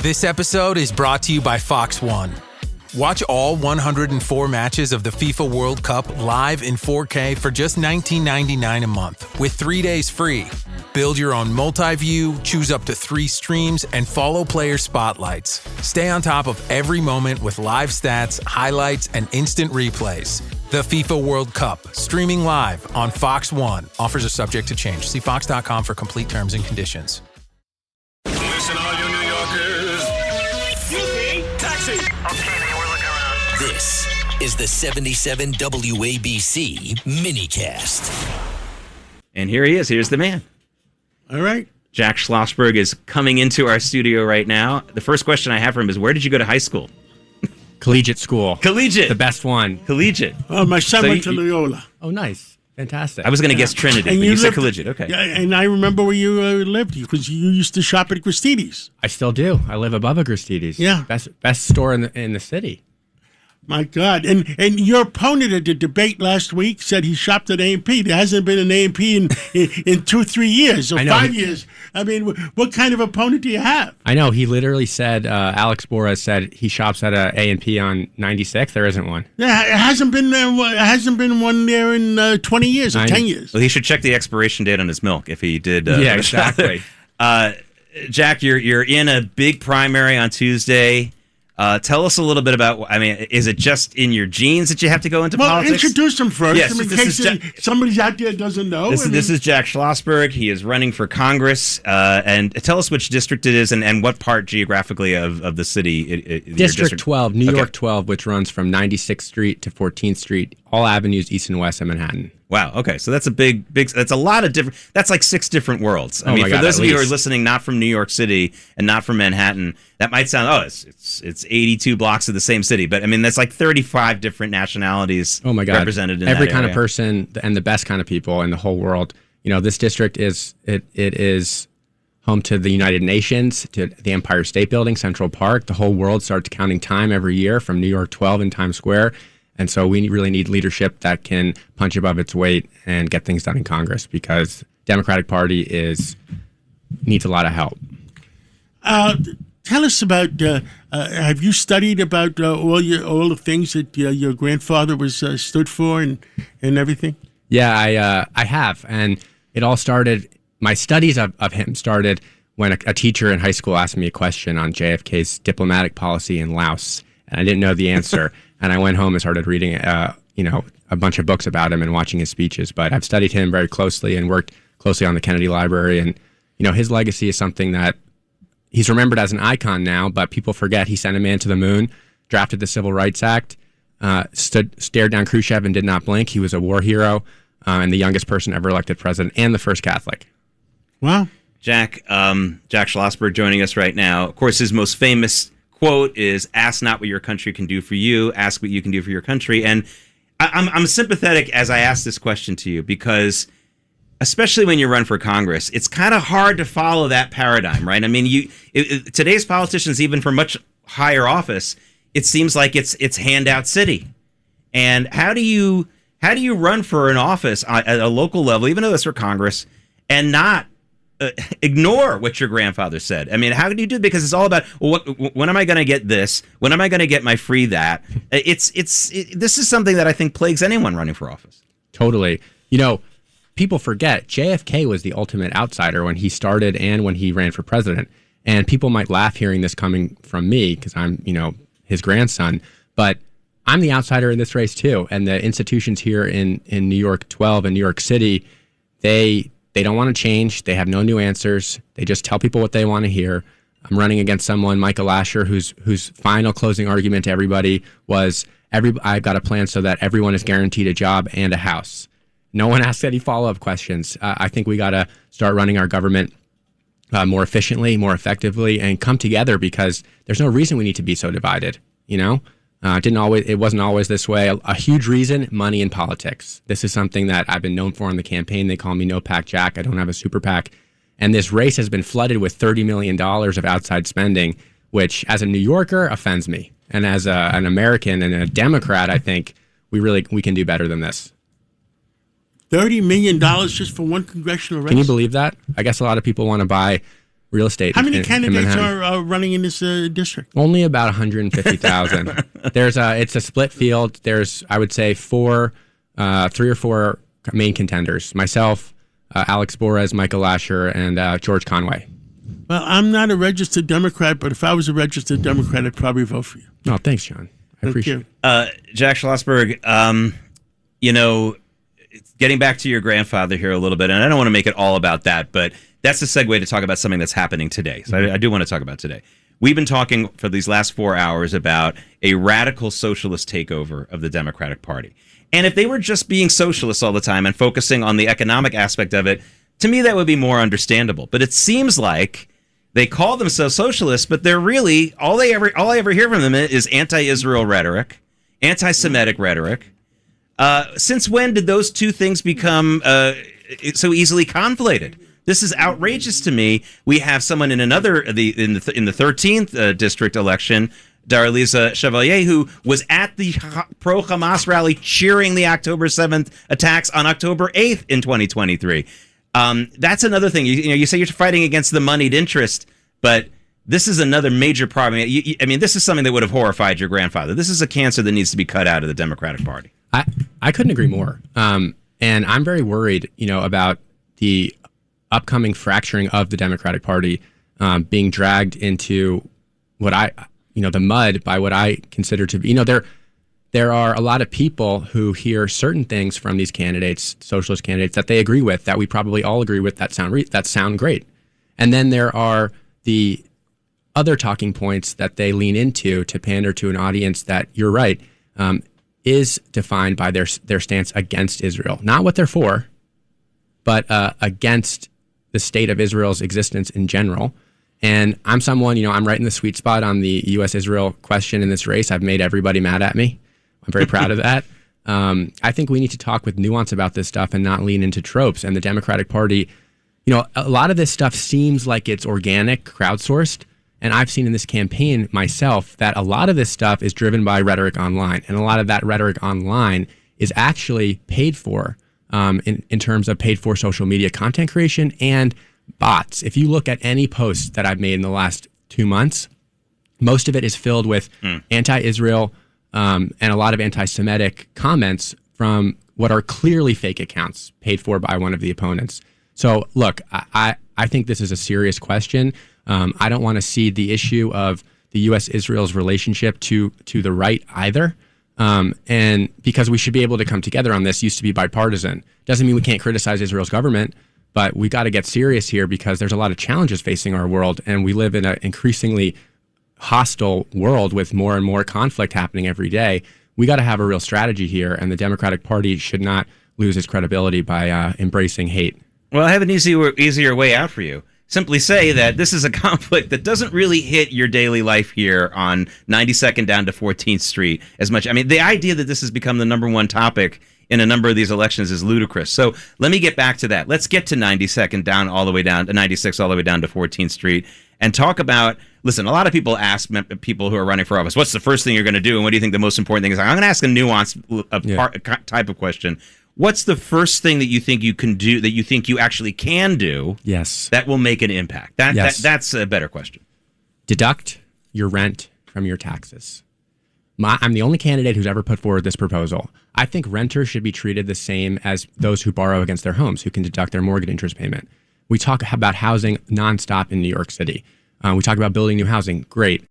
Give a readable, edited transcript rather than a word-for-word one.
This episode is brought to you by Fox One. Watch all 104 matches of the FIFA World Cup live in 4K for just $19.99 a month with 3 days free. Build your own multi-view, choose up to 3 streams, and follow player spotlights. Stay on top of every moment with live stats, highlights, and instant replays. The FIFA World Cup, streaming live on Fox One. Offers are subject to change. See fox.com for complete terms and conditions. Listen, all you New Yorkers. Excuse me, taxi. Okay, man, we're looking around. This is the 77 WABC minicast. And here he is. Here's the man. All right. Jack Schlossberg is coming into our studio right now. The first question I have for him is, where did you go to high school? Collegiate school. Collegiate. The best one. Collegiate. My son went to Loyola. Oh, nice. Fantastic. I was going to guess Trinity, And but you you said lived- collegiate. Okay. Yeah, and I remember where you lived because you used to shop at Christini's. I still do. I live above a Gristedes. Yeah. Best store in the city. My God. And your opponent at the debate last week said he shopped at A&P. There hasn't been an A&P in 2-3 years or I know. 5 years. I mean, what kind of opponent do you have? I know. He literally said, Alex Bora said he shops at a A&P on 96. There isn't one. Yeah, it hasn't been one there in 20 years or 10 years. Well, he should check the expiration date on his milk if he did. Yeah, exactly. Jack, you're in a big primary on Tuesday. Tell us a little bit about, is it just in your genes that you have to go into politics? Introduce him first. Yes, in this case is somebody out there doesn't know. This is Jack Schlossberg. He is running for Congress. And tell us which district it is and what part geographically of the city. District 12, New York 12, which runs from 96th Street to 14th Street, all avenues east and west of Manhattan. Wow. Okay. So that's a big. That's a lot of different. That's like 6 different worlds. I mean, my for God, those at of you who are least. listening, not from New York City and not from Manhattan, that might sound it's 82 blocks of the same city, but I mean that's like 35 different nationalities. Oh my God. Represented in every that kind area. of person and the best kind of people in the whole world. You know, this district is home to the United Nations, to the Empire State Building, Central Park. The whole world starts counting time every year from New York 12 in Times Square. And so we really need leadership that can punch above its weight and get things done in Congress because Democratic Party needs a lot of help. Tell us about. Have you studied about all the things that your grandfather was stood for and everything? Yeah, I have, and it all started. My studies of him started when a teacher in high school asked me a question on JFK's diplomatic policy in Laos, and I didn't know the answer. And I went home and started reading, a bunch of books about him and watching his speeches. But I've studied him very closely and worked closely on the Kennedy Library. And, his legacy is something that he's remembered as an icon now, but people forget he sent a man to the moon, drafted the Civil Rights Act, stared down Khrushchev and did not blink. He was a war hero and the youngest person ever elected president and the first Catholic. Wow. Jack Schlossberg joining us right now. Of course, his most famous quote is, "Ask not what your country can do for you, ask what you can do for your country." And I'm sympathetic as I ask this question to you because, especially when you run for Congress, it's kind of hard to follow that paradigm, right? I mean, today's politicians, even for much higher office, it seems like it's handout city. And how do you run for an office at a local level, even though it's for Congress, and not ignore what your grandfather said? I mean, how do you do it? Because it's all about, when am I going to get this? When am I going to get my free that? This is something that I think plagues anyone running for office. Totally. People forget JFK was the ultimate outsider when he started and when he ran for president. And people might laugh hearing this coming from me because I'm, his grandson. But I'm the outsider in this race too. And the institutions here in New York 12 and New York City, they don't want to change. They have no new answers. They just tell people what they want to hear. I'm running against someone, Michael Asher, whose final closing argument to everybody was, I've got a plan so that everyone is guaranteed a job and a house. No one asked any follow-up questions. I think we got to start running our government more efficiently, more effectively, and come together because there's no reason we need to be so divided. It wasn't always this way. A huge reason, money in politics. This is something that I've been known for in the campaign. They call me No PAC Jack. I don't have a super PAC. And this race has been flooded with $30 million of outside spending, which as a New Yorker offends me. And as an American and a Democrat, I think we can do better than this. $30 million just for one congressional race? Can you believe that? I guess a lot of people want to buy real estate. How many in candidates Manhattan. are running in this district? Only about 150,000. It's a split field. There's, I would say, 3 or 4 main contenders. Myself, Alex Borez, Michael Lasher, and George Conway. Well, I'm not a registered Democrat, but if I was a registered Democrat, I'd probably vote for you. Oh, thanks, John. I appreciate it. Jack Schlossberg, getting back to your grandfather here a little bit, and I don't want to make it all about that, but that's a segue to talk about something that's happening today. So I do want to talk about today. We've been talking for these last 4 hours about a radical socialist takeover of the Democratic Party. And if they were just being socialists all the time and focusing on the economic aspect of it, to me that would be more understandable. But it seems like they call themselves socialists, but they're really all I ever hear from them is anti-Israel rhetoric, anti-Semitic rhetoric. Since when did those two things become so easily conflated? This is outrageous to me. We have someone in the 13th district election, Darlisa Chevalier, who was at the pro-Hamas rally cheering the October 7th attacks on October 8th in 2023. That's another thing. You say you're fighting against the moneyed interest, but this is another major problem. This is something that would have horrified your grandfather. This is a cancer that needs to be cut out of the Democratic Party. I couldn't agree more. And I'm very worried, about the upcoming fracturing of the Democratic Party being dragged into the mud by what I consider to be, there are a lot of people who hear certain things from these candidates, socialist candidates, that they agree with, that we probably all agree with, that sound great. And then there are the other talking points that they lean into to pander to an audience that, you're right, is defined by their stance against Israel. Not what they're for, but against the state of Israel's existence in general. And I'm someone, I'm right in the sweet spot on the U.S.-Israel question in this race. I've made everybody mad at me. I'm very proud of that. I think we need to talk with nuance about this stuff and not lean into tropes. And the Democratic Party, a lot of this stuff seems like it's organic, crowdsourced. And I've seen in this campaign myself that a lot of this stuff is driven by rhetoric online. And a lot of that rhetoric online is actually paid for in terms of paid for social media content creation and bots. If you look at any posts that I've made in the last 2 months, most of it is filled with anti-Israel and a lot of anti-Semitic comments from what are clearly fake accounts paid for by one of the opponents. So look, I think this is a serious question. I don't want to cede the issue of the U.S.-Israel's relationship to the right either. And because we should be able to come together on this, used to be bipartisan. Doesn't mean we can't criticize Israel's government, but we got to get serious here because there's a lot of challenges facing our world, and we live in an increasingly hostile world with more and more conflict happening every day. We got to have a real strategy here, and the Democratic Party should not lose its credibility by embracing hate. Well, I have an easier way out for you. Simply say that this is a conflict that doesn't really hit your daily life here on 92nd down to 14th Street as much. The idea that this has become the number one topic in a number of these elections is ludicrous. So let me get back to that. Let's get to 92nd down all the way down to 96 all the way down to 14th Street and talk about, listen, a lot of people ask people who are running for office, what's the first thing you're going to do? And what do you think the most important thing is? I'm going to ask a nuanced type of question. What's the first thing that you think you can do, that you think you actually can do, yes, that will make an impact? That's a better question. Deduct your rent from your taxes. I'm the only candidate who's ever put forward this proposal. I think renters should be treated the same as those who borrow against their homes, who can deduct their mortgage interest payment. We talk about housing nonstop in New York City. We talk about building new housing. Great.